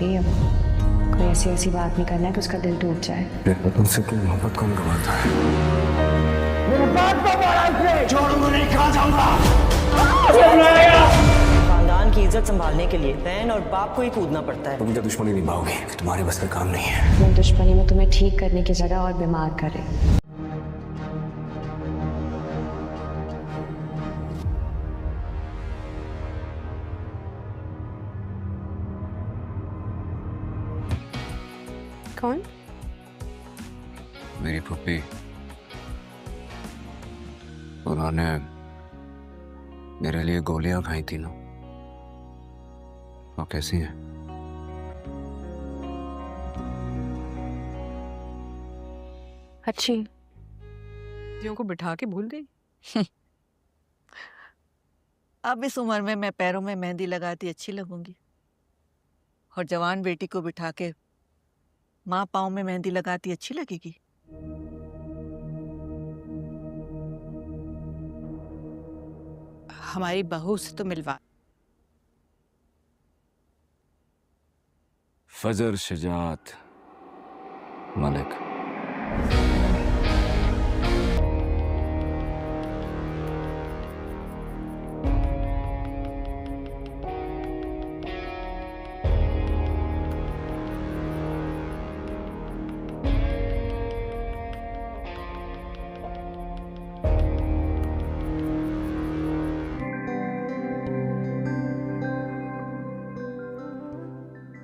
गई अब। कोई ऐसी ऐसी बात नहीं करना है कि उसका दिल टूट जाए। तुमसे कोई मोहब्बत कौन गवाता है? मेरे बाप को मारा इसे, छोड़ूंगा नहीं, कहाँ जाऊंगा? खानदान की इज्जत संभालने के लिए बहन और बाप को ही कूदना पड़ता है। तुम क्या दुश्मनी निभाओगे? तुम्हारे बस का काम नहीं है। वो दुश्मनी में तुम्हें ठीक करने की जगह और बीमार करे। कौन? मेरी पुप्पी। उन्होंने मेरे लिए गोलियां खाई थी ना। वो कैसी है? अच्छी। को बिठा के भूल गई। अब इस उम्र में मैं पैरों में मेहंदी लगाती अच्छी लगूंगी, और जवान बेटी को बिठा के माँ पाँव में मेहंदी लगाती अच्छी लगेगी? हमारी बहू से तो मिलवा। फजर शजात मलिक।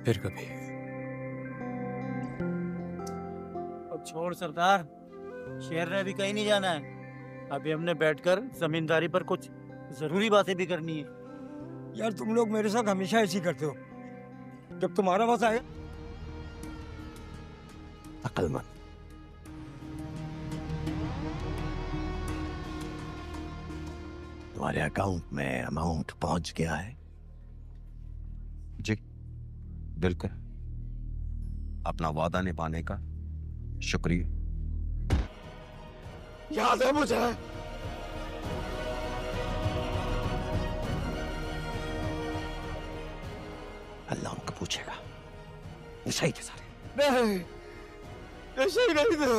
फिर कभी। अब छोड़ सरदार, शहर में भी कहीं नहीं जाना है। अभी हमने बैठकर जमींदारी पर कुछ जरूरी बातें भी करनी है। यार तुम लोग मेरे साथ हमेशा ऐसी करते हो। जब तुम्हारा वक्त आएगा। अक्लमंद। तुम्हारे अकाउंट में अमाउंट पहुंच गया है? जी बिल्कुल। अपना वादा निभाने का शुक्रिया। याद है मुझे। अल्लाह उनको पूछेगा। ये सही थे सारे? नहीं, ऐसे ही नहीं थे।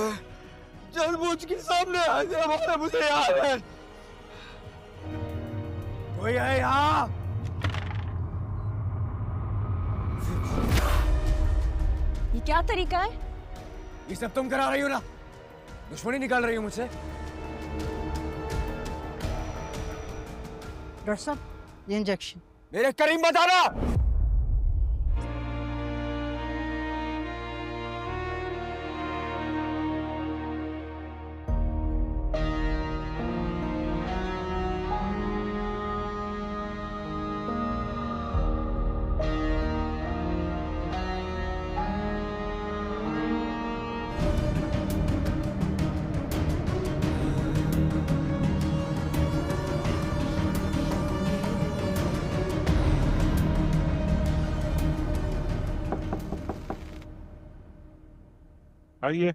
जानबूझ के सामने आए थे हमारे, मुझे याद है। कोई है यहाँ? ये क्या तरीका है? ये सब तुम करा रही हो ना? दुश्मनी निकाल रही हो मुझसे? डॉक्टर साहब, ये इंजेक्शन। मेरे करीब मत आना। आइए।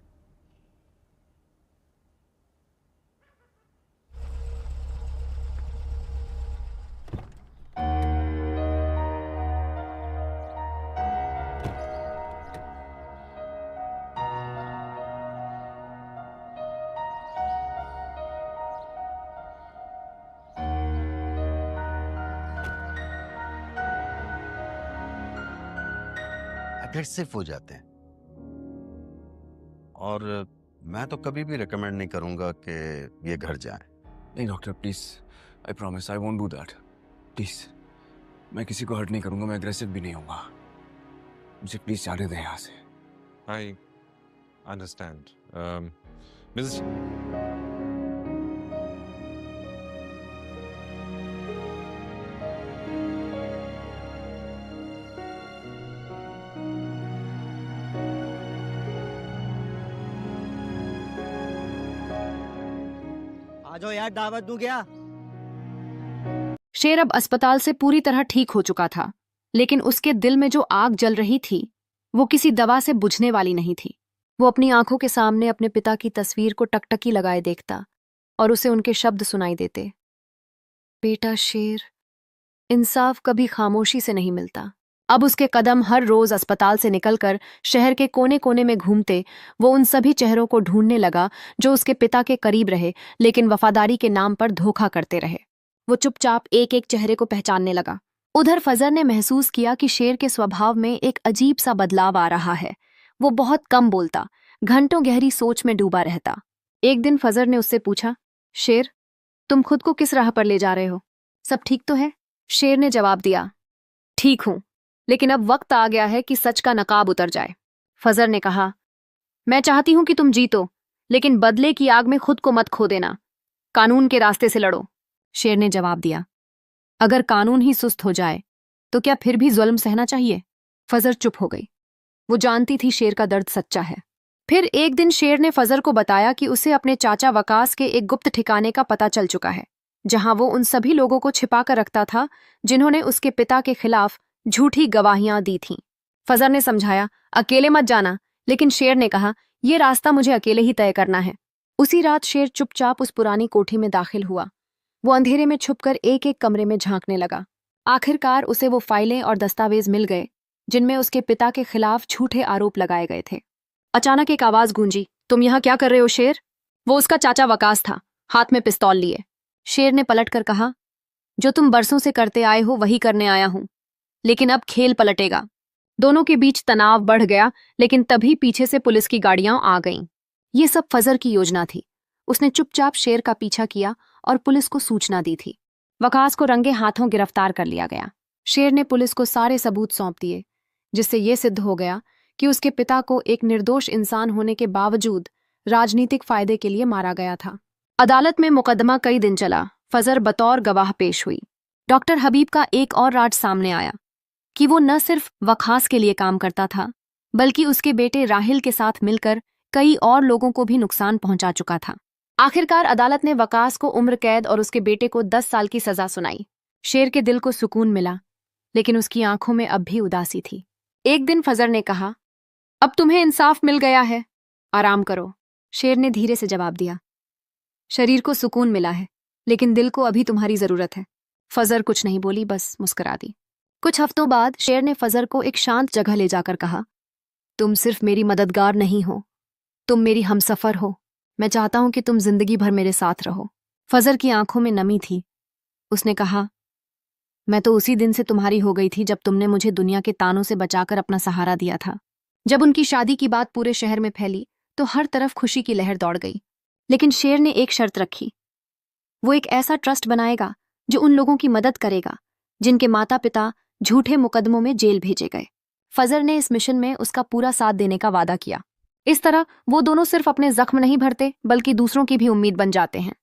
अग्रेसिव हो जाते हैं, और मैं तो कभी भी रिकमेंड नहीं करूंगा कि ये घर जाएं। नहीं doctor please, I promise I won't do that. Please, मैं किसी को हर्ट नहीं करूंगा, मैं एग्रेसिव भी नहीं होऊंगा। मुझे प्लीज जाने दें यहाँ से। I understand Mrs. आजो यार, दावत दूं क्या? शेर अब अस्पताल से पूरी तरह ठीक हो चुका था, लेकिन उसके दिल में जो आग जल रही थी वो किसी दवा से बुझने वाली नहीं थी। वो अपनी आंखों के सामने अपने पिता की तस्वीर को टकटकी लगाए देखता और उसे उनके शब्द सुनाई देते, बेटा शेर, इंसाफ कभी खामोशी से नहीं मिलता, अब उसके कदम हर रोज अस्पताल से निकलकर शहर के कोने कोने में घूमते। वो उन सभी चेहरों को ढूंढने लगा जो उसके पिता के करीब रहे लेकिन वफादारी के नाम पर धोखा करते रहे। वो चुपचाप एक एक चेहरे को पहचानने लगा। उधर फजर ने महसूस किया कि शेर के स्वभाव में एक अजीब सा बदलाव आ रहा है। वो बहुत कम बोलता, घंटों गहरी सोच में डूबा रहता। एक दिन फजर ने उससे पूछा, शेर, तुम खुद को किस राह पर ले जा रहे हो? सब ठीक तो है? शेर ने जवाब दिया, ठीक हूं, लेकिन अब वक्त आ गया है कि सच का नकाब उतर जाए। फजर ने कहा, मैं चाहती हूं कि तुम जीतो, लेकिन बदले की आग में खुद को मत खो देना। कानून के रास्ते से लड़ो। शेर ने जवाब दिया, अगर कानून ही सुस्त हो जाए तो क्या फिर भी जुल्म सहना चाहिए? फजर चुप हो गई। वो जानती थी शेर का दर्द सच्चा है। फिर एक दिन शेर ने फजर को बताया कि उसे अपने चाचा वकास के एक गुप्त ठिकाने का पता चल चुका है, जहां वो उन सभी लोगों को छिपा कर रखता था जिन्होंने उसके पिता के खिलाफ झूठी गवाहियां दी थीं। फजर ने समझाया, अकेले मत जाना, लेकिन शेर ने कहा, यह रास्ता मुझे अकेले ही तय करना है। उसी रात शेर चुपचाप उस पुरानी कोठी में दाखिल हुआ। वो अंधेरे में छुपकर एक एक कमरे में झांकने लगा। आखिरकार उसे वो फाइलें और दस्तावेज मिल गए जिनमें उसके पिता के खिलाफ झूठे आरोप लगाए गए थे। अचानक एक आवाज गूंजी, तुम यहाँ क्या कर रहे हो शेर? वो उसका चाचा वकास था, हाथ में पिस्तौल लिए। शेर ने पलटकर कहा, जो तुम बरसों से करते आए हो वही करने आया हूं, लेकिन अब खेल पलटेगा। दोनों के बीच तनाव बढ़ गया, लेकिन तभी पीछे से पुलिस की गाड़ियां आ गईं। ये सब फजर की योजना थी। उसने चुपचाप शेर का पीछा किया और पुलिस को सूचना दी थी। वकास को रंगे हाथों गिरफ्तार कर लिया गया। शेर ने पुलिस को सारे सबूत सौंप दिए, जिससे यह सिद्ध हो गया कि उसके पिता को एक निर्दोष इंसान होने के बावजूद राजनीतिक फायदे के लिए मारा गया था। अदालत में मुकदमा कई दिन चला। फजर बतौर गवाह पेश हुई। डॉक्टर हबीब का एक और राज सामने आया कि वो न सिर्फ वकास के लिए काम करता था, बल्कि उसके बेटे राहिल के साथ मिलकर कई और लोगों को भी नुकसान पहुंचा चुका था। आखिरकार अदालत ने वकास को उम्र कैद और उसके बेटे को 10 साल की सजा सुनाई। शेर के दिल को सुकून मिला, लेकिन उसकी आंखों में अब भी उदासी थी। एक दिन फजर ने कहा, अब तुम्हें इंसाफ मिल गया है, आराम करो। शेर ने धीरे से जवाब दिया, शरीर को सुकून मिला है, लेकिन दिल को अभी तुम्हारी जरूरत है। फजर कुछ नहीं बोली, बस मुस्कुरा दी। कुछ हफ्तों बाद शेर ने फजर को एक शांत जगह ले जाकर कहा, तुम सिर्फ मेरी मददगार नहीं हो, तुम मेरी हमसफर हो। मैं चाहता हूं कि तुम जिंदगी भर मेरे साथ रहो। फजर की आंखों में नमी थी। उसने कहा, मैं तो उसी दिन से तुम्हारी हो गई थी जब तुमने मुझे दुनिया के तानों से बचाकर अपना सहारा दिया था। जब उनकी शादी की बात पूरे शहर में फैली तो हर तरफ खुशी की लहर दौड़ गई। लेकिन शेर ने एक शर्त रखी, वो एक ऐसा ट्रस्ट बनाएगा जो उन लोगों की मदद करेगा जिनके माता पिता झूठे मुकदमों में जेल भेजे गए। फजर ने इस मिशन में उसका पूरा साथ देने का वादा किया। इस तरह वो दोनों सिर्फ अपने जख्म नहीं भरते, बल्कि दूसरों की भी उम्मीद बन जाते हैं।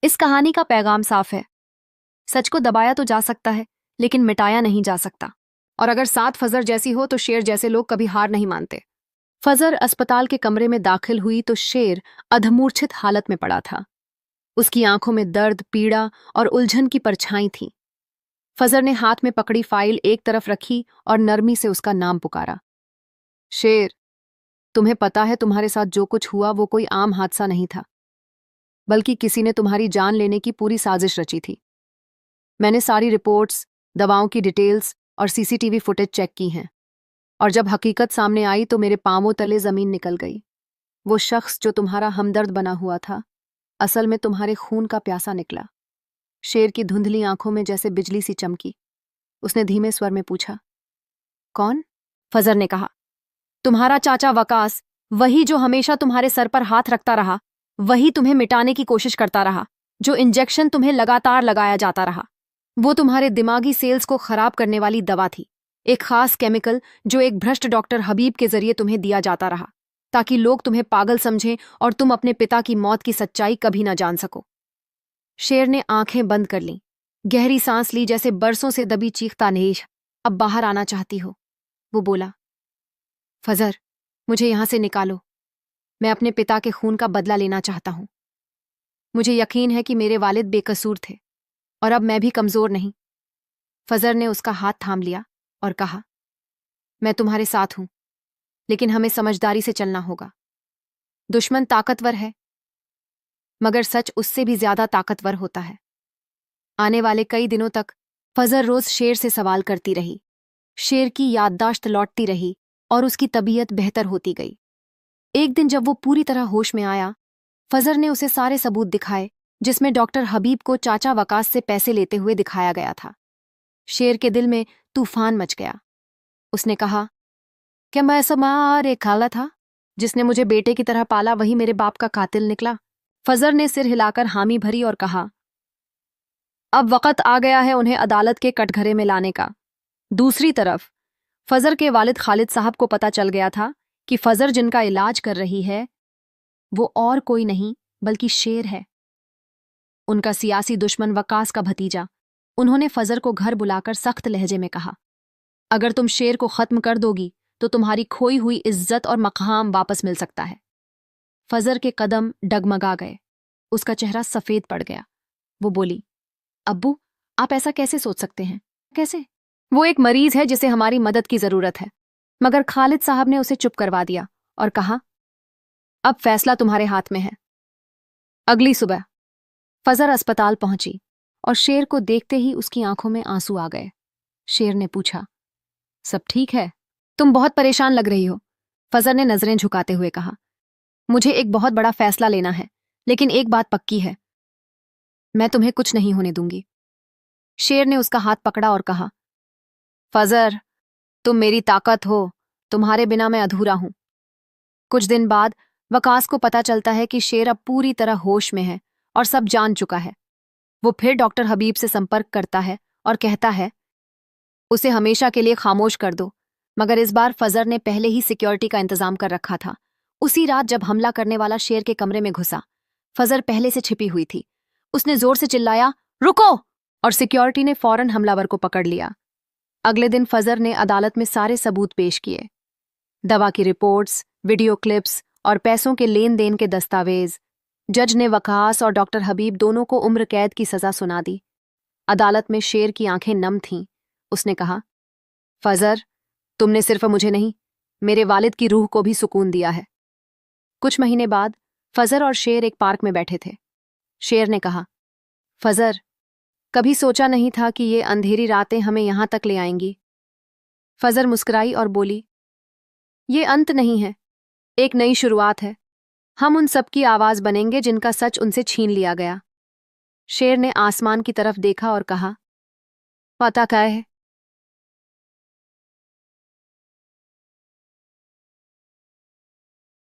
इस कहानी का पैगाम साफ है, सच को दबाया तो जा सकता है, लेकिन मिटाया नहीं जा सकता। और अगर साथ फजर जैसी हो तो शेर जैसे लोग कभी हार नहीं मानते। फजर अस्पताल के कमरे में दाखिल हुई तो शेर अधमूर्छित हालत में पड़ा था। उसकी आंखों में दर्द, पीड़ा और उलझन की परछाई थी। फजर ने हाथ में पकड़ी फाइल एक तरफ रखी और नरमी से उसका नाम पुकारा, शेर, तुम्हें पता है तुम्हारे साथ जो कुछ हुआ वो कोई आम हादसा नहीं था, बल्कि किसी ने तुम्हारी जान लेने की पूरी साजिश रची थी। मैंने सारी रिपोर्ट्स, दवाओं की डिटेल्स और सीसीटीवी फुटेज चेक की हैं, और जब हकीकत सामने आई तो मेरे पांवों तले जमीन निकल गई। वो शख्स जो तुम्हारा हमदर्द बना हुआ था, असल में तुम्हारे खून का प्यासा निकला। शेर की धुंधली आंखों में जैसे बिजली सी चमकी। उसने धीमे स्वर में पूछा, कौन? फजर ने कहा, तुम्हारा चाचा वकास, वही जो हमेशा तुम्हारे सर पर हाथ रखता रहा, वही तुम्हें मिटाने की कोशिश करता रहा, जो इंजेक्शन तुम्हें लगातार लगाया जाता रहा। वो तुम्हारे दिमागी सेल्स को खराब करने वाली दवा थी, एक खास केमिकल जो एक भ्रष्ट डॉक्टर हबीब के जरिए तुम्हें दिया जाता रहा, ताकि लोग तुम्हें पागल समझें और तुम अपने पिता की मौत की सच्चाई कभी ना जान सको। शेर ने आंखें बंद कर लीं, गहरी सांस ली, जैसे बरसों से दबी चीखता नेश अब बाहर आना चाहती हो। वो बोला, फजर, मुझे यहां से निकालो। मैं अपने पिता के खून का बदला लेना चाहता हूं। मुझे यकीन है कि मेरे वालिद बेकसूर थे और अब मैं भी कमजोर नहीं। फजर ने उसका हाथ थाम लिया और कहा, मैं तुम्हारे साथ हूं, लेकिन हमें समझदारी से चलना होगा। दुश्मन ताकतवर है, मगर सच उससे भी ज्यादा ताकतवर होता है। आने वाले कई दिनों तक फजर रोज शेर से सवाल करती रही, शेर की याददाश्त लौटती रही और उसकी तबीयत बेहतर होती गई। एक दिन जब वो पूरी तरह होश में आया, फजर ने उसे सारे सबूत दिखाए जिसमें डॉक्टर हबीब को चाचा वकास से पैसे लेते हुए दिखाया गया था। शेर के दिल में तूफान मच गया। उसने कहा, क्या मैं ऐसा माँ और एक खाला था जिसने मुझे बेटे की तरह पाला वही मेरे बाप का कातिल निकला? फजर ने सिर हिलाकर हामी भरी और कहा, अब वक़्त आ गया है उन्हें अदालत के कटघरे में लाने का। दूसरी तरफ फजर के वालिद खालिद साहब को पता चल गया था कि फजर जिनका इलाज कर रही है वो और कोई नहीं बल्कि शेर है, उनका सियासी दुश्मन वकास का भतीजा। उन्होंने फजर को घर बुलाकर सख्त लहजे में कहा, अगर तुम शेर को खत्म कर दोगी तो तुम्हारी खोई हुई इज्जत और मकाम वापस मिल सकता है। फजर के कदम डगमगा गए, उसका चेहरा सफेद पड़ गया। वो बोली, अब्बू आप ऐसा कैसे सोच सकते हैं? कैसे? वो एक मरीज है जिसे हमारी मदद की जरूरत है। मगर खालिद साहब ने उसे चुप करवा दिया और कहा, अब फैसला तुम्हारे हाथ में है। अगली सुबह फजर अस्पताल पहुंची और शेर को देखते ही उसकी आंखों में आंसू आ गए। शेर ने पूछा, सब ठीक है? तुम बहुत परेशान लग रही हो। फजर ने नजरें झुकाते हुए कहा, मुझे एक बहुत बड़ा फैसला लेना है, लेकिन एक बात पक्की है, मैं तुम्हें कुछ नहीं होने दूंगी। शेर ने उसका हाथ पकड़ा और कहा, फजर तुम मेरी ताकत हो, तुम्हारे बिना मैं अधूरा हूं। कुछ दिन बाद वकास को पता चलता है कि शेर अब पूरी तरह होश में है और सब जान चुका है। वो फिर डॉक्टर हबीब से संपर्क करता है और कहता है, उसे हमेशा के लिए खामोश कर दो। मगर इस बार फजर ने पहले ही सिक्योरिटी का इंतजाम कर रखा था। उसी रात जब हमला करने वाला शेर के कमरे में घुसा, फजर पहले से छिपी हुई थी। उसने जोर से चिल्लाया, रुको! और सिक्योरिटी ने फौरन हमलावर को पकड़ लिया। अगले दिन फजर ने अदालत में सारे सबूत पेश किए, दवा की रिपोर्ट्स, वीडियो क्लिप्स और पैसों के लेन देन के दस्तावेज। जज ने वकास और डॉक्टर हबीब दोनों को उम्र कैद की सजा सुना दी। अदालत में शेर की आंखें नम थीं। उसने कहा, फजर तुमने सिर्फ मुझे नहीं, मेरे वालिद की रूह को भी सुकून दिया है। कुछ महीने बाद फजर और शेर एक पार्क में बैठे थे। शेर ने कहा, फजर कभी सोचा नहीं था कि ये अंधेरी रातें हमें यहां तक ले आएंगी। फजर मुस्कुराई और बोली, ये अंत नहीं है, एक नई शुरुआत है। हम उन सब की आवाज बनेंगे जिनका सच उनसे छीन लिया गया। शेर ने आसमान की तरफ देखा और कहा, पता क्या है,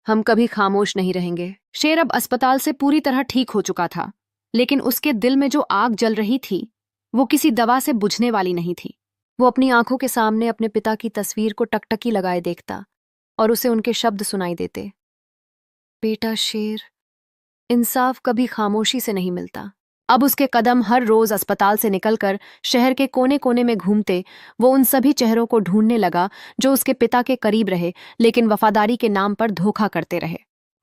हम कभी खामोश नहीं रहेंगे। शेर अब अस्पताल से पूरी तरह ठीक हो चुका था, लेकिन उसके दिल में जो आग जल रही थी वो किसी दवा से बुझने वाली नहीं थी। वो अपनी आंखों के सामने अपने पिता की तस्वीर को टकटकी लगाए देखता और उसे उनके शब्द सुनाई देते, बेटा शेर, इंसाफ कभी खामोशी से नहीं मिलता। अब उसके कदम हर रोज अस्पताल से निकलकर शहर के कोने कोने में घूमते वो उन सभी चेहरों को ढूंढने लगा जो उसके पिता के करीब रहे लेकिन वफादारी के नाम पर धोखा करते रहे।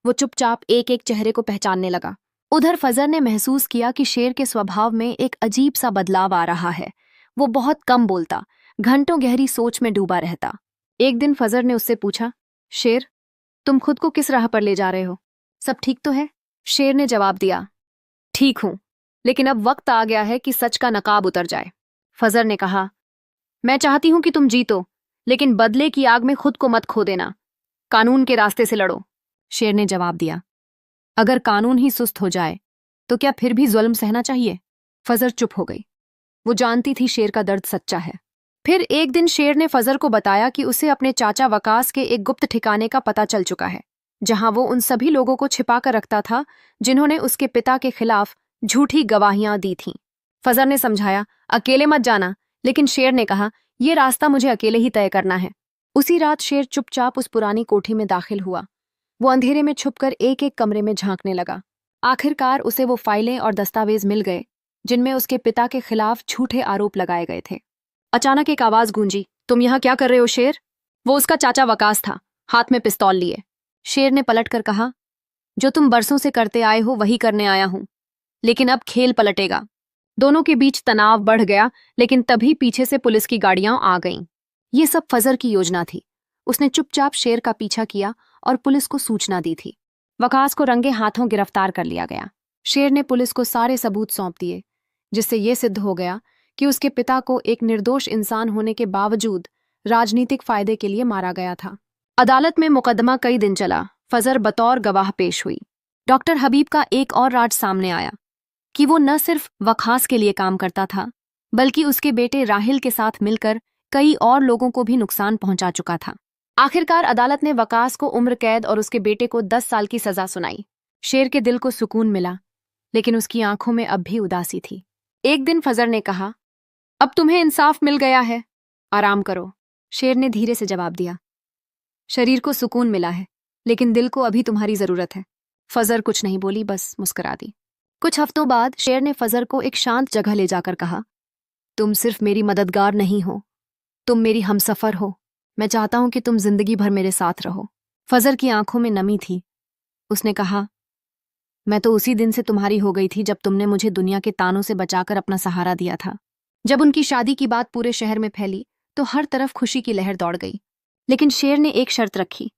वो चुपचाप एक एक चेहरे को पहचानने लगा। उधर फजर ने महसूस किया कि शेर के स्वभाव में एक अजीब सा बदलाव आ रहा है। वो बहुत कम बोलता, घंटों गहरी सोच में डूबा रहता। एक दिन फजर ने उससे पूछा, शेर तुम खुद को किस राह पर ले जा रहे हो? सब ठीक तो है? शेर ने जवाब दिया, ठीक हूं, लेकिन अब वक्त आ गया है कि सच का नकाब उतर जाए। फजर ने कहा, मैं चाहती हूं कि तुम जीतो, लेकिन बदले की आग में खुद को मत खो देना। कानून के रास्ते से लड़ो। शेर ने जवाब दिया, अगर कानून ही सुस्त हो जाए तो क्या फिर भी जुल्म सहना चाहिए? फजर चुप हो गई। वो जानती थी शेर का दर्द सच्चा है। फिर एक दिन शेर ने फजर को बताया कि उसे अपने चाचा वकास के एक गुप्त ठिकाने का पता चल चुका है, जहां वो उन सभी लोगों को छिपा कर रखता था जिन्होंने उसके पिता के खिलाफ झूठी गवाहियां दी थीं। फजर ने समझाया, अकेले मत जाना, लेकिन शेर ने कहा, यह रास्ता मुझे अकेले ही तय करना है। उसी रात शेर चुपचाप उस पुरानी कोठी में दाखिल हुआ। वो अंधेरे में छुपकर एक एक कमरे में झांकने लगा। आखिरकार उसे वो फाइलें और दस्तावेज मिल गए जिनमें उसके पिता के खिलाफ झूठे आरोप लगाए गए थे। अचानक एक आवाज गूंजी, तुम यहाँ क्या कर रहे हो शेर? वो उसका चाचा वकास था, हाथ में पिस्तौल लिए। शेर ने पलटकर कहा, जो तुम बरसों से करते आए हो वही करने आया हूं, लेकिन अब खेल पलटेगा। दोनों के बीच तनाव बढ़ गया, लेकिन तभी पीछे से पुलिस की गाड़ियां आ गईं। ये सब फजर की योजना थी। उसने चुपचाप शेर का पीछा किया और पुलिस को सूचना दी थी। वकास को रंगे हाथों गिरफ्तार कर लिया गया। शेर ने पुलिस को सारे सबूत सौंप दिए, जिससे यह सिद्ध हो गया कि उसके पिता को एक निर्दोष इंसान होने के बावजूद राजनीतिक फायदे के लिए मारा गया था। अदालत में मुकदमा कई दिन चला। फजर बतौर गवाह पेश हुई। डॉक्टर हबीब का एक और राज सामने आया कि वो न सिर्फ वखास के लिए काम करता था, बल्कि उसके बेटे राहिल के साथ मिलकर कई और लोगों को भी नुकसान पहुंचा चुका था। आखिरकार अदालत ने वकास को उम्र कैद और उसके बेटे को 10 साल की सजा सुनाई। शेर के दिल को सुकून मिला, लेकिन उसकी आंखों में अब भी उदासी थी। एक दिन फजर ने कहा, अब तुम्हें इंसाफ मिल गया है, आराम करो। शेर ने धीरे से जवाब दिया, शरीर को सुकून मिला है, लेकिन दिल को अभी तुम्हारी जरूरत है। फजर कुछ नहीं बोली, बस मुस्कुरा दी। कुछ हफ्तों बाद शेर ने फजर को एक शांत जगह ले जाकर कहा, तुम सिर्फ मेरी मददगार नहीं हो, तुम मेरी हमसफर हो। मैं चाहता हूं कि तुम जिंदगी भर मेरे साथ रहो। फजर की आंखों में नमी थी। उसने कहा, मैं तो उसी दिन से तुम्हारी हो गई थी जब तुमने मुझे दुनिया के तानों से बचाकर अपना सहारा दिया था। जब उनकी शादी की बात पूरे शहर में फैली तो हर तरफ खुशी की लहर दौड़ गई। लेकिन शेर ने एक शर्त रखी,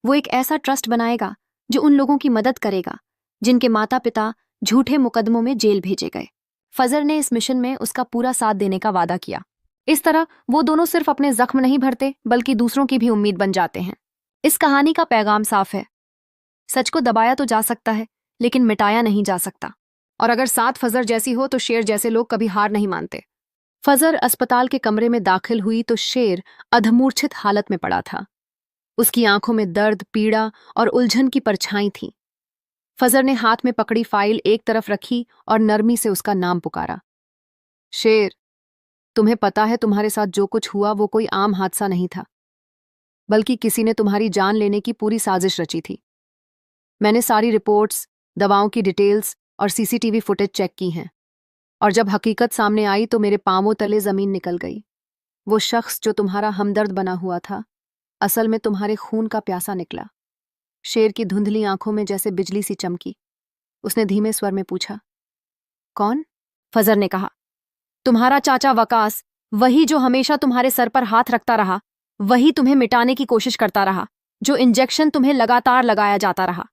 वो एक ऐसा ट्रस्ट बनाएगा जो उन लोगों की मदद करेगा जिनके माता पिता झूठे मुकदमों में जेल भेजे गए। फजर ने इस मिशन में उसका पूरा साथ देने का वादा किया। इस तरह वो दोनों सिर्फ अपने जख्म नहीं भरते, बल्कि दूसरों की भी उम्मीद बन जाते हैं। इस कहानी का पैगाम साफ है, सच को दबाया तो जा सकता है, लेकिन मिटाया नहीं जा सकता। और अगर साथ फजर जैसी हो तो शेर जैसे लोग कभी हार नहीं मानते। फजर अस्पताल के कमरे में दाखिल हुई तो शेर अधमूर्छित हालत में पड़ा था। उसकी आंखों में दर्द, पीड़ा और उलझन की परछाई थी। फजर ने हाथ में पकड़ी फाइल एक तरफ रखी और नरमी से उसका नाम पुकारा, शेर, तुम्हें पता है तुम्हारे साथ जो कुछ हुआ वो कोई आम हादसा नहीं था, बल्कि किसी ने तुम्हारी जान लेने की पूरी साजिश रची थी। मैंने सारी रिपोर्ट्स, दवाओं की डिटेल्स और सीसीटीवी फुटेज चेक की हैं, और जब हकीकत सामने आई तो मेरे पांवों तले जमीन निकल गई। वो शख्स जो तुम्हारा हमदर्द बना हुआ था, असल में तुम्हारे खून का प्यासा निकला। शेर की धुंधली आंखों में जैसे बिजली सी चमकी। उसने धीमे स्वर में पूछा, कौन? फजर ने कहा, तुम्हारा चाचा वकास, वही जो हमेशा तुम्हारे सर पर हाथ रखता रहा, वही तुम्हें मिटाने की कोशिश करता रहा, जो इंजेक्शन तुम्हें लगातार लगाया जाता रहा।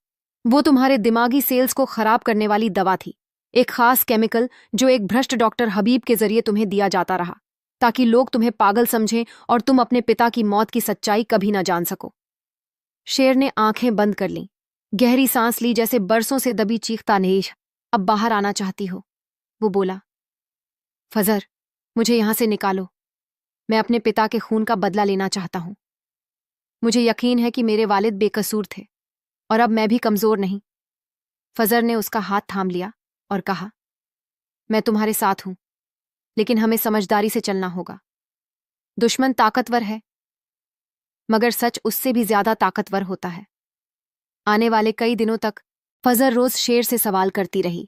वो तुम्हारे दिमागी सेल्स को खराब करने वाली दवा थी, एक खास केमिकल जो एक भ्रष्ट डॉक्टर हबीब के जरिए तुम्हें दिया जाता रहा, ताकि लोग तुम्हें पागल समझें और तुम अपने पिता की मौत की सच्चाई कभी ना जान सको। शेर ने आंखें बंद कर लीं, गहरी सांस ली, जैसे बरसों से दबी चीखता नेश अब बाहर आना चाहती हो। वो बोला, फजर, मुझे यहां से निकालो। मैं अपने पिता के खून का बदला लेना चाहता हूं। मुझे यकीन है कि मेरे वालिद बेकसूर थे और अब मैं भी कमजोर नहीं। फजर ने उसका हाथ थाम लिया और कहा, मैं तुम्हारे साथ हूं, लेकिन हमें समझदारी से चलना होगा। दुश्मन ताकतवर है, मगर सच उससे भी ज्यादा ताकतवर होता है। आने वाले कई दिनों तक फजर रोज शेर से सवाल करती रही।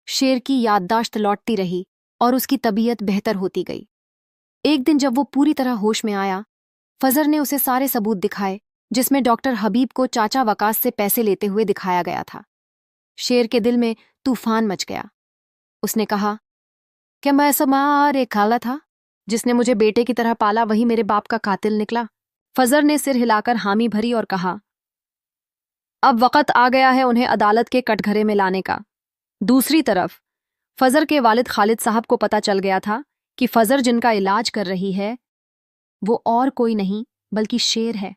शेर की याददाश्त लौटती रही और उसकी तबीयत बेहतर होती गई। एक दिन जब वो पूरी तरह होश में आया, फजर ने उसे सारे सबूत दिखाए जिसमें डॉक्टर हबीब को चाचा वकास से पैसे लेते हुए दिखाया गया था। शेर के दिल में तूफान मच गया। उसने कहा, क्या मैं समार एक खाला था जिसने मुझे बेटे की तरह पाला, वही मेरे बाप का कातिल निकला? फजर ने सिर हिलाकर हामी भरी और कहा, अब वक़्त आ गया है उन्हें अदालत के कटघरे में लाने का। दूसरी तरफ फजर के वालिद खालिद साहब को पता चल गया था कि फजर जिनका इलाज कर रही है वो और कोई नहीं बल्कि शेर है,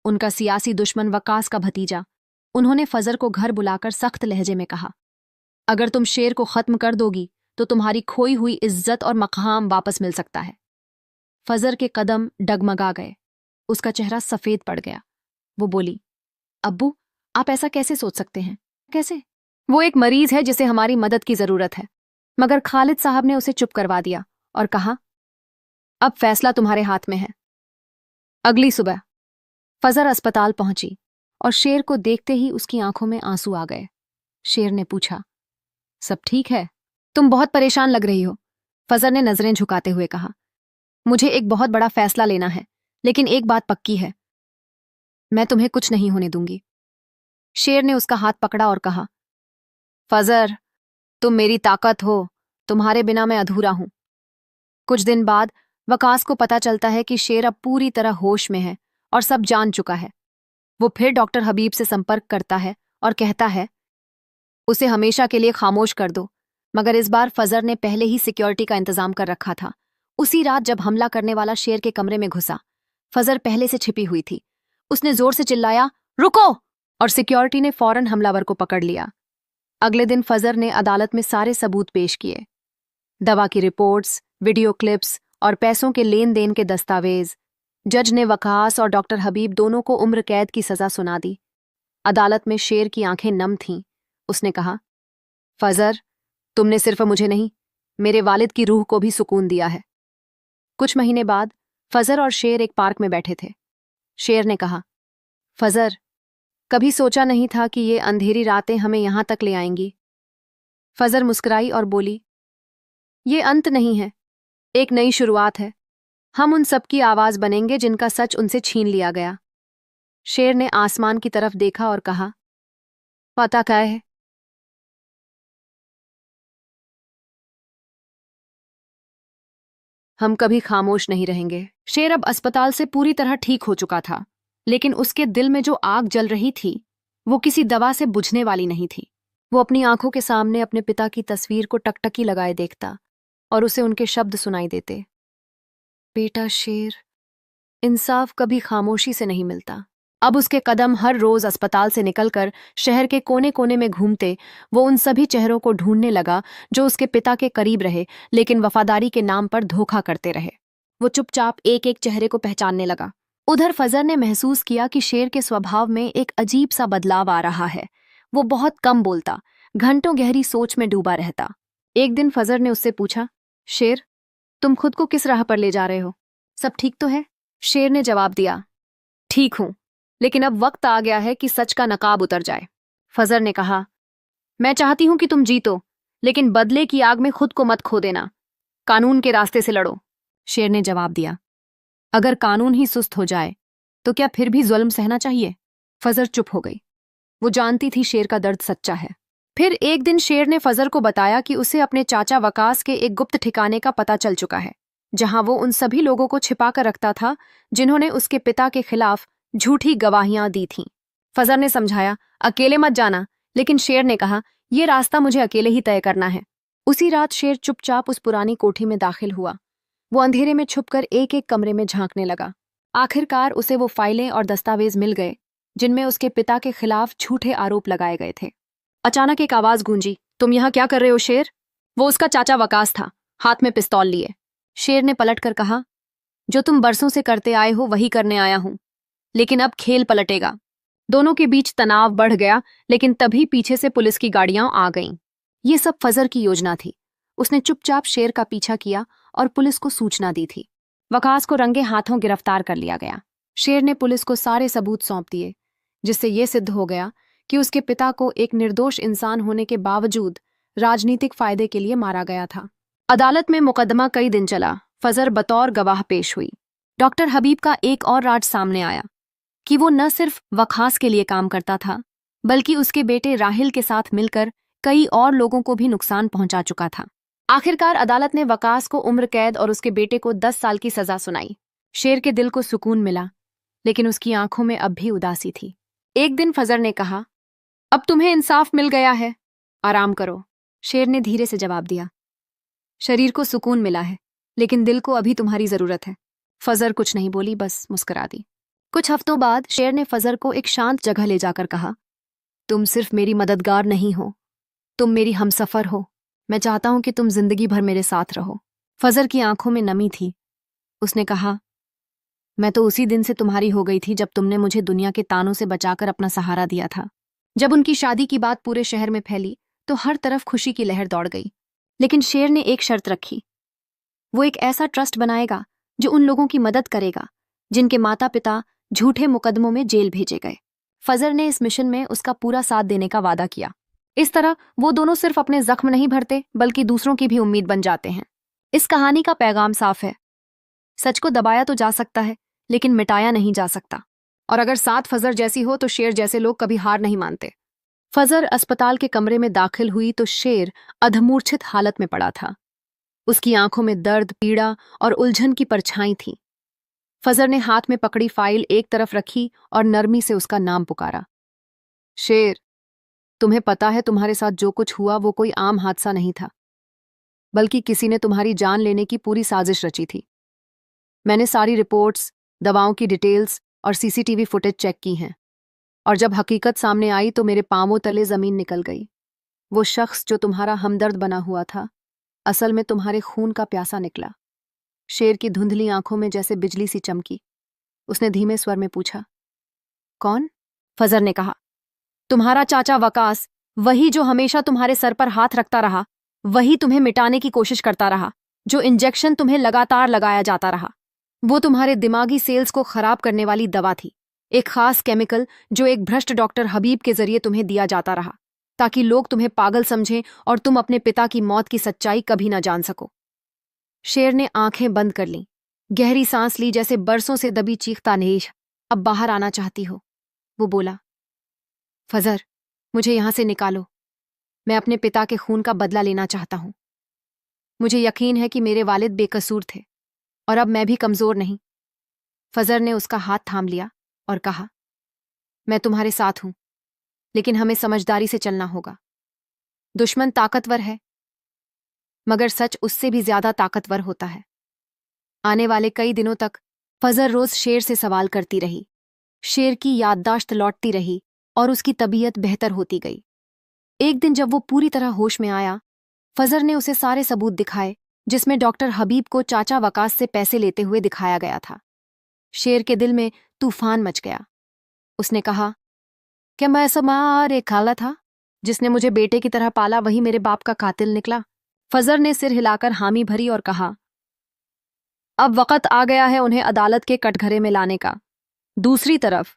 उनका सियासी दुश्मन वकास का भतीजा। उन्होंने फजर को घर बुलाकर सख्त लहजे में कहा, अगर तुम शेर को खत्म कर दोगी तो तुम्हारी खोई हुई इज्जत और मकाम वापस मिल सकता है। फजर के कदम डगमगा गए, उसका चेहरा सफेद पड़ गया। वो बोली, अब्बू, आप ऐसा कैसे सोच सकते हैं? कैसे? वो एक मरीज है जिसे हमारी मदद की जरूरत है। मगर खालिद साहब ने उसे चुप करवा दिया और कहा, अब फैसला तुम्हारे हाथ में है। अगली सुबह फजर अस्पताल पहुंची और शेर को देखते ही उसकी आंखों में आंसू आ गए। शेर ने पूछा, सब ठीक है? तुम बहुत परेशान लग रही हो। फजर ने नजरें झुकाते हुए कहा, मुझे एक बहुत बड़ा फैसला लेना है, लेकिन एक बात पक्की है, मैं तुम्हें कुछ नहीं होने दूंगी। शेर ने उसका हाथ पकड़ा और कहा, फजर, तुम मेरी ताकत हो, तुम्हारे बिना मैं अधूरा हूं। कुछ दिन बाद वकास को पता चलता है कि शेर अब पूरी तरह होश में है और सब जान चुका है। वो फिर डॉक्टर हबीब से संपर्क करता है और कहता है, उसे हमेशा के लिए खामोश कर दो। मगर इस बार फजर ने पहले ही सिक्योरिटी का इंतजाम कर रखा था। उसी रात जब हमला करने वाला शेर के कमरे में घुसा, फजर पहले से छिपी हुई थी। उसने जोर से चिल्लाया, रुको! और सिक्योरिटी ने फौरन हमलावर को पकड़ लिया। अगले दिन फजर ने अदालत में सारे सबूत पेश किए, दवा की रिपोर्ट्स, वीडियो क्लिप्स और पैसों के लेन देन के दस्तावेज। जज ने वकास और डॉक्टर हबीब दोनों को उम्र कैद की सजा सुना दी। अदालत में शेर की आंखें नम थीं। उसने कहा, फजर, तुमने सिर्फ मुझे नहीं, मेरे वालिद की रूह को भी सुकून दिया है। कुछ महीने बाद फजर और शेर एक पार्क में बैठे थे। शेर ने कहा, फजर, कभी सोचा नहीं था कि ये अंधेरी रातें हमें यहां तक ले आएंगी। फजर मुस्कुराई और बोली, ये अंत नहीं है, एक नई शुरुआत है। हम उन सब की आवाज बनेंगे जिनका सच उनसे छीन लिया गया। शेर ने आसमान की तरफ देखा और कहा, पता क्या है? हम कभी खामोश नहीं रहेंगे। शेर अब अस्पताल से पूरी तरह ठीक हो चुका था, लेकिन उसके दिल में जो आग जल रही थी वो किसी दवा से बुझने वाली नहीं थी। वो अपनी आंखों के सामने अपने पिता की तस्वीर को टकटकी लगाए देखता और उसे उनके शब्द सुनाई देते, बेटा शेर, इंसाफ कभी खामोशी से नहीं मिलता। अब उसके कदम हर रोज अस्पताल से निकलकर शहर के कोने कोने में घूमते। वो उन सभी चेहरों को ढूंढने लगा जो उसके पिता के करीब रहे लेकिन वफादारी के नाम पर धोखा करते रहे। वो चुपचाप एक एक चेहरे को पहचानने लगा। उधर फजर ने महसूस किया कि शेर के स्वभाव में एक अजीब सा बदलाव आ रहा है। वो बहुत कम बोलता, घंटों गहरी सोच में डूबा रहता। एक दिन फजर ने उससे पूछा, शेर, तुम खुद को किस राह पर ले जा रहे हो? सब ठीक तो है? शेर ने जवाब दिया, ठीक हूं, लेकिन अब वक्त आ गया है कि सच का नकाब उतर जाए। फजर ने कहा, मैं चाहती हूं कि तुम जीतो, लेकिन बदले की आग में खुद को मत खो देना। कानून के रास्ते से लड़ो। शेर ने जवाब दिया, अगर कानून ही सुस्त हो जाए तो क्या फिर भी जुल्म सहना चाहिए? फजर चुप हो गई। वो जानती थी शेर का दर्द सच्चा है। फिर एक दिन शेर ने फजर को बताया कि उसे अपने चाचा वकास के एक गुप्त ठिकाने का पता चल चुका है, जहां वो उन सभी लोगों को छिपा कर रखता था जिन्होंने उसके पिता के खिलाफ झूठी गवाहियां दी थीं। फजर ने समझाया, अकेले मत जाना, लेकिन शेर ने कहा, यह रास्ता मुझे अकेले ही तय करना है। उसी रात शेर चुपचाप उस पुरानी कोठी में दाखिल हुआ। वो अंधेरे में छुपकर एक एक कमरे में झांकने लगा। आखिरकार उसे वो फाइलें और दस्तावेज मिल गए जिनमें उसके पिता के खिलाफ झूठे आरोप लगाए गए थे। अचानक एक आवाज गूंजी, तुम यहाँ क्या कर रहे हो शेर? वो उसका चाचा वकास था, हाथ में पिस्तौल लिए। शेर ने पलटकर कहा, जो तुम बरसों से करते आए हो वही करने आया हूं, लेकिन अब खेल पलटेगा। दोनों के बीच तनाव बढ़ गया, लेकिन तभी पीछे से पुलिस की गाड़ियां आ गईं। ये सब फजर की योजना थी। उसने चुपचाप शेर का पीछा किया और पुलिस को सूचना दी थी। वकास को रंगे हाथों गिरफ्तार कर लिया गया। शेर ने पुलिस को सारे सबूत सौंप दिए, जिससे यह सिद्ध हो गया कि उसके पिता को एक निर्दोष इंसान होने के बावजूद राजनीतिक फायदे के लिए मारा गया था। अदालत में मुकदमा कई दिन चला। फजर बतौर गवाह पेश हुई। डॉक्टर हबीब का एक और राज सामने आया कि वो न सिर्फ वकास के लिए काम करता था, बल्कि उसके बेटे राहिल के साथ मिलकर कई और लोगों को भी नुकसान पहुंचा चुका था। आखिरकार अदालत ने वकास को उम्र कैद और उसके बेटे को 10 साल की सजा सुनाई। शेर के दिल को सुकून मिला, लेकिन उसकी आंखों में अब भी उदासी थी। एक दिन फजर ने कहा, अब तुम्हें इंसाफ मिल गया है, आराम करो। शेर ने धीरे से जवाब दिया, शरीर को सुकून मिला है, लेकिन दिल को अभी तुम्हारी जरूरत है। फजर कुछ नहीं बोली, बस मुस्कुरा दी। कुछ हफ्तों बाद शेर ने फजर को एक शांत जगह ले जाकर कहा, तुम सिर्फ मेरी मददगार नहीं हो, तुम मेरी हमसफर हो। मैं चाहता हूं कि तुम जिंदगी भर मेरे साथ रहो। फजर की आंखों में नमी थी। उसने कहा, मैं तो उसी दिन से तुम्हारी हो गई थी जब तुमने मुझे दुनिया के तानों से बचाकर अपना सहारा दिया था। जब उनकी शादी की बात पूरे शहर में फैली तो हर तरफ खुशी की लहर दौड़ गई। लेकिन शेर ने एक शर्त रखी, वो एक ऐसा ट्रस्ट बनाएगा जो उन लोगों की मदद करेगा जिनके माता पिता झूठे मुकदमों में जेल भेजे गए। फजर ने इस मिशन में उसका पूरा साथ देने का वादा किया। इस तरह वो दोनों सिर्फ अपने जख्म नहीं भरते, बल्कि दूसरों की भी उम्मीद बन जाते हैं। इस कहानी का पैगाम साफ है, सच को दबाया तो जा सकता है, लेकिन मिटाया नहीं जा सकता। और अगर साथ फजर जैसी हो तो शेर जैसे लोग कभी हार नहीं मानते। फजर अस्पताल के कमरे में दाखिल हुई तो शेर अधमूर्छित हालत में पड़ा था। उसकी आंखों में दर्द, पीड़ा और उलझन की परछाई थी। फजर ने हाथ में पकड़ी फाइल एक तरफ रखी और नरमी से उसका नाम पुकारा, शेर, तुम्हें पता है तुम्हारे साथ जो कुछ हुआ वो कोई आम हादसा नहीं था, बल्कि किसी ने तुम्हारी जान लेने की पूरी साजिश रची थी। मैंने सारी रिपोर्ट्स, दवाओं की डिटेल्स और सीसीटीवी फुटेज चेक की हैं, और जब हकीकत सामने आई तो मेरे पांवों तले जमीन निकल गई। वो शख्स जो तुम्हारा हमदर्द बना हुआ था, असल में तुम्हारे खून का प्यासा निकला। शेर की धुंधली आंखों में जैसे बिजली सी चमकी। उसने धीमे स्वर में पूछा, कौन? फजर ने कहा, तुम्हारा चाचा वकास, वही जो हमेशा तुम्हारे सर पर हाथ रखता रहा, वही तुम्हें मिटाने की कोशिश करता रहा, जो इंजेक्शन तुम्हें लगातार लगाया जाता रहा। वो तुम्हारे दिमागी सेल्स को खराब करने वाली दवा थी, एक खास केमिकल जो एक भ्रष्ट डॉक्टर हबीब के जरिए तुम्हें दिया जाता रहा, ताकि लोग तुम्हें पागल समझें और तुम अपने पिता की मौत की सच्चाई कभी ना जान सको। शेर ने आंखें बंद कर लीं, गहरी सांस ली, जैसे बरसों से दबी चीखता नेश अब बाहर आना चाहती हो। वो बोला, फजर, मुझे यहां से निकालो। मैं अपने पिता के खून का बदला लेना चाहता हूं। मुझे यकीन है कि मेरे वालिद बेकसूर थे और अब मैं भी कमजोर नहीं। फजर ने उसका हाथ थाम लिया और कहा, मैं तुम्हारे साथ हूं, लेकिन हमें समझदारी से चलना होगा। दुश्मन ताकतवर है, मगर सच उससे भी ज्यादा ताकतवर होता है। आने वाले कई दिनों तक फजर रोज शेर से सवाल करती रही। शेर की याददाश्त लौटती रही और उसकी तबीयत बेहतर होती गई। एक दिन जब वो पूरी तरह होश में आया, फजर ने उसे सारे सबूत दिखाए जिसमें डॉक्टर हबीब को चाचा वकास से पैसे लेते हुए दिखाया गया था। शेर के दिल में तूफान मच गया। उसने कहा, क्या मैं ऐसा माँ और एक खाला था जिसने मुझे बेटे की तरह पाला, वही मेरे बाप का कातिल निकला? फजर ने सिर हिलाकर हामी भरी और कहा, अब वक़्त आ गया है उन्हें अदालत के कटघरे में लाने का। दूसरी तरफ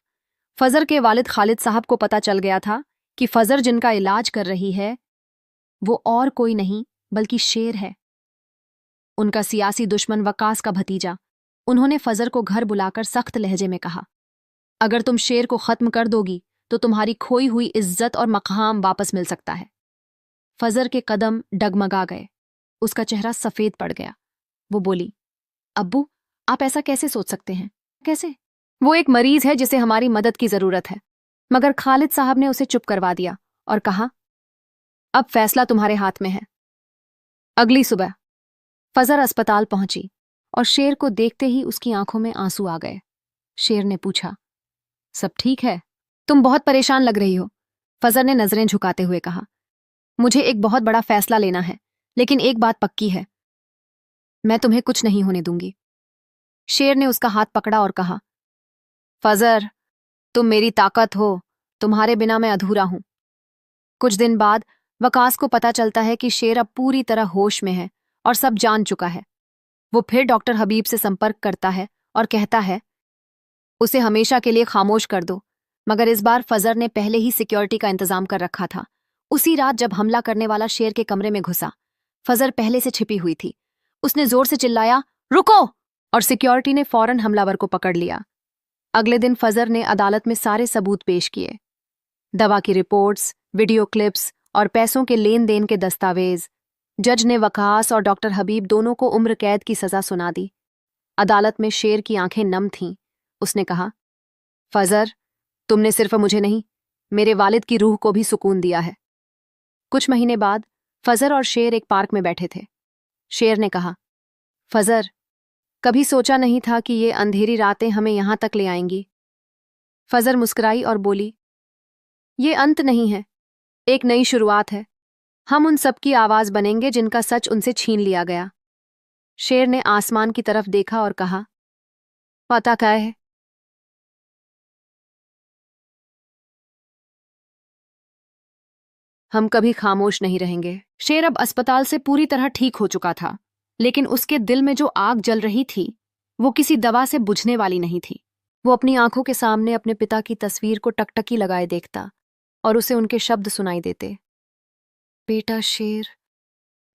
फजर के वालिद खालिद साहब को पता चल गया था कि फजर जिनका इलाज कर रही है वो और कोई नहीं बल्कि शेर है, उनका सियासी दुश्मन वकास का भतीजा। उन्होंने फजर को घर बुलाकर सख्त लहजे में कहा, अगर तुम शेर को खत्म कर दोगी तो तुम्हारी खोई हुई इज्जत और मकाम वापस मिल सकता है। फजर के कदम डगमगा गए, उसका चेहरा सफेद पड़ गया। वो बोली, अब्बू, आप ऐसा कैसे सोच सकते हैं? कैसे? वो एक मरीज है जिसे हमारी मदद की जरूरत है। मगर खालिद साहब ने उसे चुप करवा दिया और कहा, अब फैसला तुम्हारे हाथ में है। अगली सुबह फजर अस्पताल पहुंची और शेर को देखते ही उसकी आंखों में आंसू आ गए। शेर ने पूछा, सब ठीक है? तुम बहुत परेशान लग रही हो। फजर ने नजरें झुकाते हुए कहा, मुझे एक बहुत बड़ा फैसला लेना है, लेकिन एक बात पक्की है, मैं तुम्हें कुछ नहीं होने दूंगी। शेर ने उसका हाथ पकड़ा और कहा, फजर, तुम मेरी ताकत हो, तुम्हारे बिना मैं अधूरा हूं। कुछ दिन बाद वकास को पता चलता है कि शेर अब पूरी तरह होश में है और सब जान चुका है। वो फिर डॉक्टर हबीब से संपर्क करता है और कहता है, उसे हमेशा के लिए खामोश कर दो। मगर इस बार फजर ने पहले ही सिक्योरिटी का इंतजाम कर रखा था। उसी रात जब हमला करने वाला शेर के कमरे में घुसा, फजर पहले से छिपी हुई थी। उसने जोर से चिल्लाया, रुको! और सिक्योरिटी ने फौरन हमलावर को पकड़ लिया। अगले दिन फजर ने अदालत में सारे सबूत पेश किए, दवा की रिपोर्ट्स, वीडियो क्लिप्स और पैसों के लेन देन के दस्तावेज। जज ने वकास और डॉक्टर हबीब दोनों को उम्र कैद की सजा सुना दी। अदालत में शेर की आंखें नम थीं। उसने कहा, फजर, तुमने सिर्फ मुझे नहीं, मेरे वालिद की रूह को भी सुकून दिया है। कुछ महीने बाद फजर और शेर एक पार्क में बैठे थे। शेर ने कहा, फजर, कभी सोचा नहीं था कि ये अंधेरी रातें हमें यहां तक ले आएंगी। फजर मुस्कुराई और बोली, ये अंत नहीं है, एक नई शुरुआत है। हम उन सब की आवाज बनेंगे जिनका सच उनसे छीन लिया गया। शेर ने आसमान की तरफ देखा और कहा, पता क्या है? हम कभी खामोश नहीं रहेंगे। शेर अब अस्पताल से पूरी तरह ठीक हो चुका था, लेकिन उसके दिल में जो आग जल रही थी वो किसी दवा से बुझने वाली नहीं थी। वो अपनी आंखों के सामने अपने पिता की तस्वीर को टकटकी लगाए देखता और उसे उनके शब्द सुनाई देते, बेटा शेर,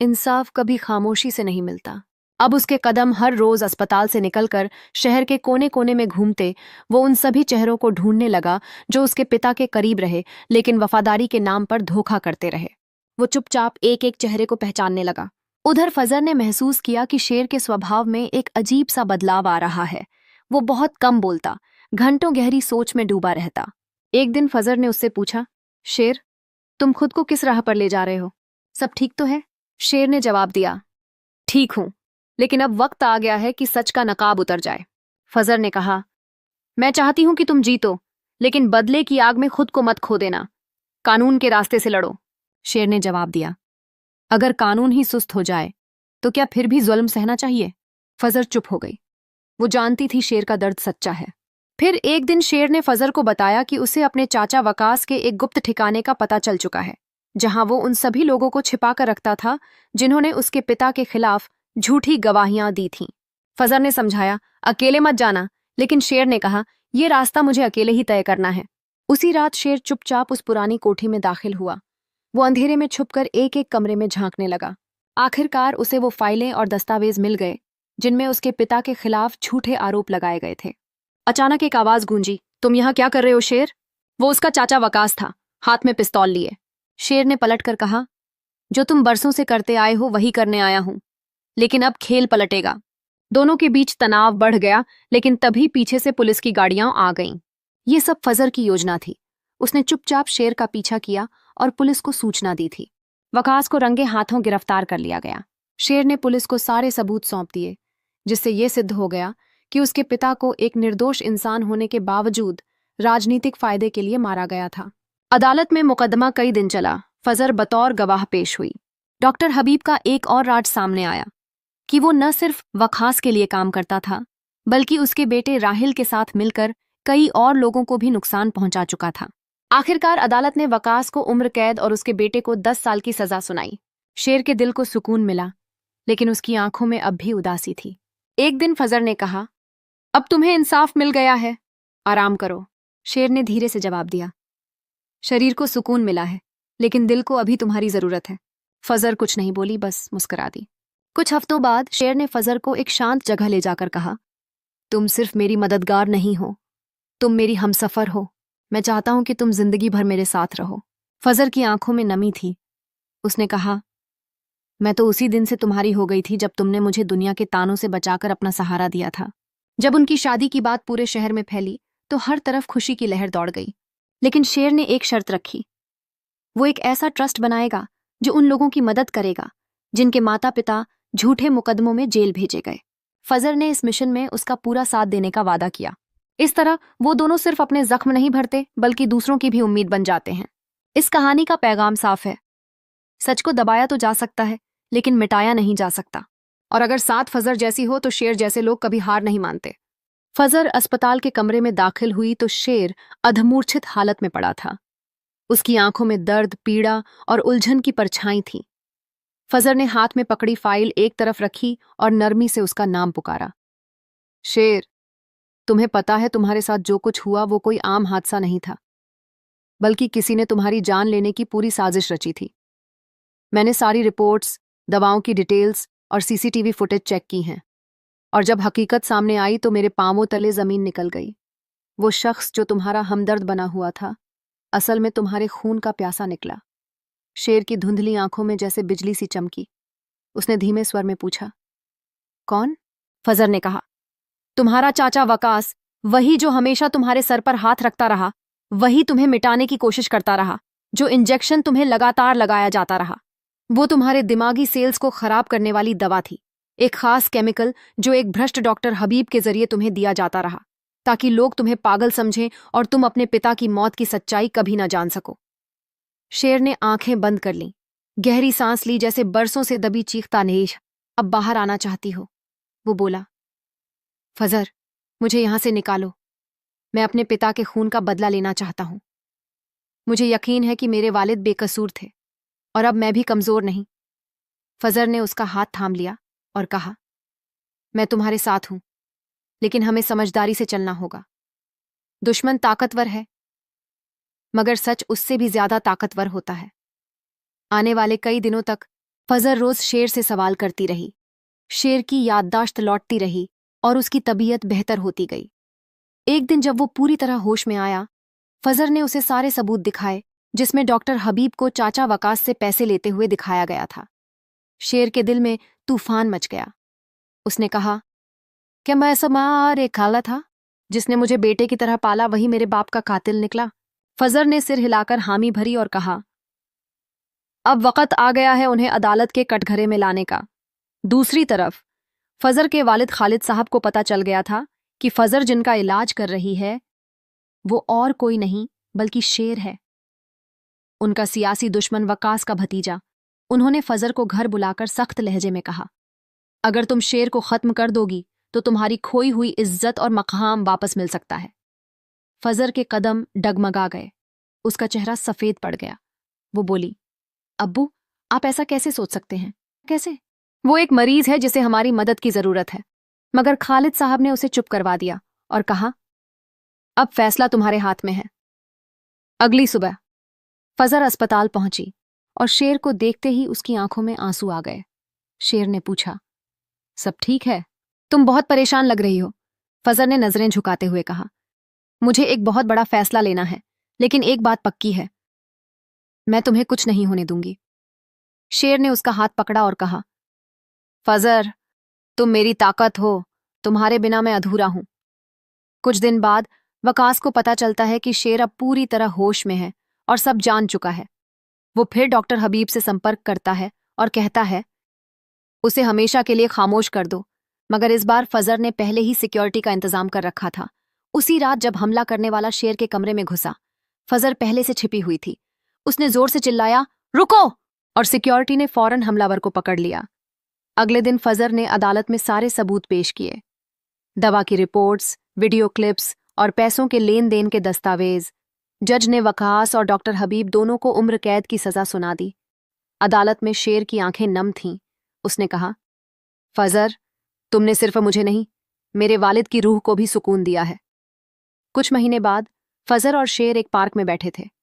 इंसाफ कभी खामोशी से नहीं मिलता। अब उसके कदम हर रोज अस्पताल से निकलकर शहर के कोने कोने में घूमते। वो उन सभी चेहरों को ढूंढने लगा जो उसके पिता के करीब रहे लेकिन वफादारी के नाम पर धोखा करते रहे। वो चुपचाप एक एक चेहरे को पहचानने लगा। उधर फजर ने महसूस किया कि शेर के स्वभाव में एक अजीब सा बदलाव आ रहा है। वो बहुत कम बोलता, घंटों गहरी सोच में डूबा रहता। एक दिन फजर ने उससे पूछा, शेर, तुम खुद को किस राह पर ले जा रहे हो? सब ठीक तो है? शेर ने जवाब दिया, ठीक हूं, लेकिन अब वक्त आ गया है कि सच का नकाब उतर जाए। फजर ने कहा, मैं चाहती हूं कि तुम जीतो, लेकिन बदले की आग में खुद को मत खो देना। कानून के रास्ते से लड़ो। शेर ने जवाब दिया, अगर कानून ही सुस्त हो जाए तो क्या फिर भी जुल्म सहना चाहिए? फजर चुप हो गई। वो जानती थी शेर का दर्द सच्चा है। फिर एक दिन शेर ने फजर को बताया कि उसे अपने चाचा वकास के एक गुप्त ठिकाने का पता चल चुका है, जहां वो उन सभी लोगों को छिपा कर रखता था जिन्होंने उसके पिता के खिलाफ झूठी गवाहियां दी थीं। फजर ने समझाया, अकेले मत जाना, लेकिन शेर ने कहा, यह रास्ता मुझे अकेले ही तय करना है। उसी रात शेर चुपचाप उस पुरानी कोठी में दाखिल हुआ। वो अंधेरे में छुपकर एक एक कमरे में झांकने लगा। आखिरकार उसे वो फाइलें और दस्तावेज मिल गए जिनमें उसके पिता के खिलाफ झूठे आरोप लगाए गए थे। अचानक एक आवाज गूंजी, तुम यहाँ क्या कर रहे हो शेर? वो उसका चाचा वकास था, हाथ में पिस्तौल लिए। शेर ने पलट कर कहा, जो तुम बरसों से करते आए हो वही करने आया हूं, लेकिन अब खेल पलटेगा। दोनों के बीच तनाव बढ़ गया, लेकिन तभी पीछे से पुलिस की गाड़ियां आ गईं। ये सब फजर की योजना थी। उसने चुपचाप शेर का पीछा किया और पुलिस को सूचना दी थी। वकास को रंगे हाथों गिरफ्तार कर लिया गया। शेर ने पुलिस को सारे सबूत सौंप दिए, जिससे यह सिद्ध हो गया कि उसके पिता को एक निर्दोष इंसान होने के बावजूद राजनीतिक फायदे के लिए मारा गया था। अदालत में मुकदमा कई दिन चला। फजर बतौर गवाह पेश हुई। डॉक्टर हबीब का एक और राज सामने आया कि वो न सिर्फ वकास के लिए काम करता था, बल्कि उसके बेटे राहिल के साथ मिलकर कई और लोगों को भी नुकसान पहुंचा चुका था। आखिरकार अदालत ने वकास को उम्र कैद और उसके बेटे को 10 साल की सजा सुनाई। शेर के दिल को सुकून मिला, लेकिन उसकी आंखों में अब भी उदासी थी। एक दिन फजर ने कहा, अब तुम्हें इंसाफ मिल गया है, आराम करो। शेर ने धीरे से जवाब दिया, शरीर को सुकून मिला है, लेकिन दिल को अभी तुम्हारी जरूरत है। फजर कुछ नहीं बोली, बस मुस्कुरा दी। कुछ हफ्तों बाद शेर ने फजर को एक शांत जगह ले जाकर कहा, तुम सिर्फ मेरी मददगार नहीं हो, तुम मेरी हमसफर हो। मैं चाहता हूं कि तुम जिंदगी भर मेरे साथ रहो। फजर की आंखों में नमी थी। उसने कहा, मैं तो उसी दिन से तुम्हारी हो गई थी जब तुमने मुझे दुनिया के तानों से बचाकर अपना सहारा दिया था। जब उनकी शादी की बात पूरे शहर में फैली तो हर तरफ खुशी की लहर दौड़ गई। लेकिन शेर ने एक शर्त रखी, वो एक ऐसा ट्रस्ट बनाएगा जो उन लोगों की मदद करेगा जिनके माता पिता झूठे मुकदमों में जेल भेजे गए। फजर ने इस मिशन में उसका पूरा साथ देने का वादा किया। इस तरह वो दोनों सिर्फ अपने जख्म नहीं भरते, बल्कि दूसरों की भी उम्मीद बन जाते हैं। इस कहानी का पैगाम साफ है, सच को दबाया तो जा सकता है, लेकिन मिटाया नहीं जा सकता। और अगर साथ फजर जैसी हो तो शेर जैसे लोग कभी हार नहीं मानते। फजर अस्पताल के कमरे में दाखिल हुई तो शेर अधमूर्छित हालत में पड़ा था। उसकी आंखों में दर्द, पीड़ा और उलझन की परछाई थी। फजर ने हाथ में पकड़ी फाइल एक तरफ रखी और नरमी से उसका नाम पुकारा, शेर, तुम्हें पता है तुम्हारे साथ जो कुछ हुआ वो कोई आम हादसा नहीं था, बल्कि किसी ने तुम्हारी जान लेने की पूरी साजिश रची थी। मैंने सारी रिपोर्ट्स, दवाओं की डिटेल्स और सीसीटीवी फुटेज चेक की हैं, और जब हकीकत सामने आई तो मेरे पांवों तले जमीन निकल गई। वो शख्स जो तुम्हारा हमदर्द बना हुआ था, असल में तुम्हारे खून का प्यासा निकला। शेर की धुंधली आंखों में जैसे बिजली सी चमकी। उसने धीमे स्वर में पूछा, कौन? फजर ने कहा, तुम्हारा चाचा वकास, वही जो हमेशा तुम्हारे सर पर हाथ रखता रहा, वही तुम्हें मिटाने की कोशिश करता रहा, जो इंजेक्शन तुम्हें लगातार लगाया जाता रहा। वो तुम्हारे दिमागी सेल्स को खराब करने वाली दवा थी, एक खास केमिकल जो एक भ्रष्ट डॉक्टर हबीब के जरिए तुम्हें दिया जाता रहा, ताकि लोग तुम्हें पागल समझें और तुम अपने पिता की मौत की सच्चाई कभी ना जान सको। शेर ने आंखें बंद कर लीं, गहरी सांस ली, जैसे बरसों से दबी चीखता नेश अब बाहर आना चाहती हो। वो बोला, फजर, मुझे यहां से निकालो। मैं अपने पिता के खून का बदला लेना चाहता हूं। मुझे यकीन है कि मेरे वालिद बेकसूर थे और अब मैं भी कमजोर नहीं। फजर ने उसका हाथ थाम लिया और कहा, मैं तुम्हारे साथ हूं, लेकिन हमें समझदारी से चलना होगा। दुश्मन ताकतवर है, मगर सच उससे भी ज्यादा ताकतवर होता है। आने वाले कई दिनों तक फजर रोज शेर से सवाल करती रही। शेर की याददाश्त लौटती रही और उसकी तबीयत बेहतर होती गई। एक दिन जब वो पूरी तरह होश में आया, फजर ने उसे सारे सबूत दिखाए जिसमें डॉक्टर हबीब को चाचा वकास से पैसे लेते हुए दिखाया गया था। शेर के दिल में तूफान मच गया। उसने कहा, क्या मैं ऐसा माँ और एक खाला था जिसने मुझे बेटे की तरह पाला, वही मेरे बाप का कातिल निकला? फजर ने सिर हिलाकर हामी भरी और कहा, अब वक्त आ गया है उन्हें अदालत के कटघरे में लाने का। दूसरी तरफ फजर के वालिद खालिद साहब को पता चल गया था कि फजर जिनका इलाज कर रही है वो और कोई नहीं बल्कि शेर है, उनका सियासी दुश्मन वकास का भतीजा। उन्होंने फजर को घर बुलाकर सख्त लहजे में कहा, अगर तुम शेर को खत्म कर दोगी तो तुम्हारी खोई हुई इज्जत और मकाम वापस मिल सकता है। फजर के कदम डगमगा गए, उसका चेहरा सफेद पड़ गया। वो बोली, अब्बू आप ऐसा कैसे सोच सकते हैं? कैसे? वो एक मरीज है जिसे हमारी मदद की जरूरत है। मगर खालिद साहब ने उसे चुप करवा दिया और कहा, अब फैसला तुम्हारे हाथ में है। अगली सुबह फजर अस्पताल पहुंची और शेर को देखते ही उसकी आंखों में आंसू आ गए। शेर ने पूछा, सब ठीक है? तुम बहुत परेशान लग रही हो। फजर ने नजरें झुकाते हुए कहा, मुझे एक बहुत बड़ा फैसला लेना है, लेकिन एक बात पक्की है, मैं तुम्हें कुछ नहीं होने दूंगी। शेर ने उसका हाथ पकड़ा और कहा, फजर तुम मेरी ताकत हो, तुम्हारे बिना मैं अधूरा हूं। कुछ दिन बाद वकास को पता चलता है कि शेर अब पूरी तरह होश में है और सब जान चुका है। वो फिर डॉक्टर हबीब से संपर्क करता है और कहता है, उसे हमेशा के लिए खामोश कर दो। मगर इस बार फजर ने पहले ही सिक्योरिटी का इंतजाम कर रखा था। उसी रात जब हमला करने वाला शेर के कमरे में घुसा, फजर पहले से छिपी हुई थी। उसने जोर से चिल्लाया, रुको! और सिक्योरिटी ने फौरन हमलावर को पकड़ लिया। अगले दिन फजर ने अदालत में सारे सबूत पेश किए, दवा की रिपोर्ट्स, वीडियो क्लिप्स और पैसों के लेन देन के दस्तावेज। जज ने वकास और डॉक्टर हबीब दोनों को उम्र कैद की सजा सुना दी। अदालत में शेर की आंखें नम थीं। उसने कहा, फजर तुमने सिर्फ मुझे नहीं, मेरे वालिद की रूह को भी सुकून दिया है। कुछ महीने बाद फजर और शेर एक पार्क में बैठे थे।